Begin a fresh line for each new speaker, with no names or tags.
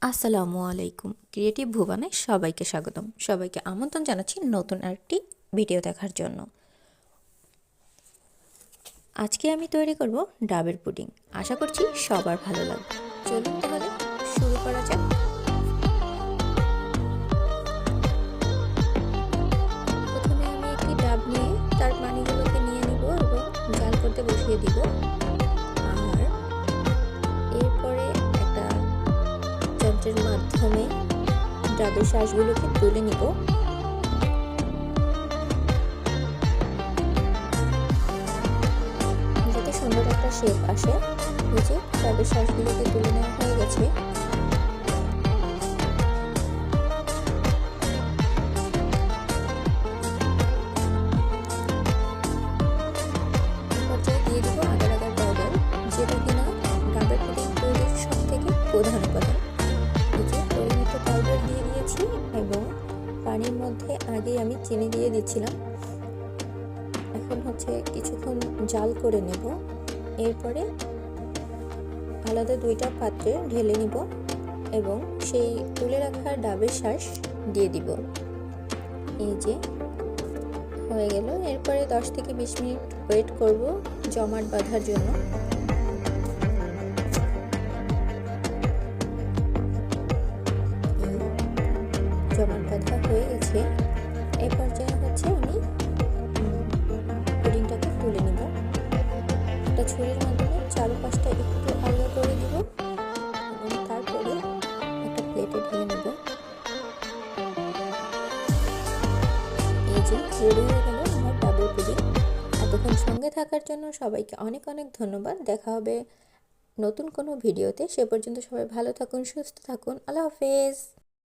আসসালামু আলাইকুম। ক্রিয়েটিভ ভুবনে সবাইকে স্বাগতম। সবাইকে আমন্ত্রণ জানাচ্ছি নতুন আরেকটি ভিডিও দেখার জন্য। আজকে আমি তৈরি করব ডাবের পুডিং। আশা করছি সবার ভালো লাগবে। চলুন তাহলে শুরু করা যাক। প্রথমে আমি একটি ডাব নিয়ে তার পানিগুলোকে নিয়ে নিব এবং জাল করতে বসিয়ে দিব। আর এরপরে একটা যন্ত্রের মাধ্যমে ডাবের শাঁসগুলোকে তুলে নিব। যাতে সুন্দর একটা শেপ আসে। এই যে ডাবের শাঁসগুলোকে তুলে নেওয়া হয়ে গেছে। পর্যায়ে দিয়ে দিব আগার আগার পাউডার, যেটা কিনা ডাবের পুডিং তৈরির সব থেকে প্রধান উপাদান। এই যে পরিমিত পাউডার দিয়ে দিয়েছি এবং পানির মধ্যে আগে আমি চিনি দিয়ে দিচ্ছিলাম। এখন কিছুক্ষণ জাল করে নেব। এরপরে আলাদা দুইটা পাত্রে ঢেলে নিব এবং সেই তুলে রাখা ডাবের শাঁস দিয়ে দিব। এই যে হয়ে গেল। এরপরে 10 থেকে 20 মিনিট ওয়েট করব জমাট বাঁধার জন্য। জমাট বাঁধা হয়ে গেছে। এই পর্যায়ে আমি পুডিংটাকে তুলে নিব। একটা ছুরির মাধ্যমে চারপাশটা একটু আলগা করে দিব এবং তারপরে একটা প্লেটে ঢেলে নেব। এই যে রেডি হয়ে গেল আমার ডাবের পুডিং। এতক্ষণ সঙ্গে থাকার জন্য সবাইকে অনেক অনেক ধন্যবাদ। দেখা হবে নতুন কোনো ভিডিওতে। সে পর্যন্ত সবাই ভালো থাকুন, সুস্থ থাকুন। আল্লাহ হাফেজ।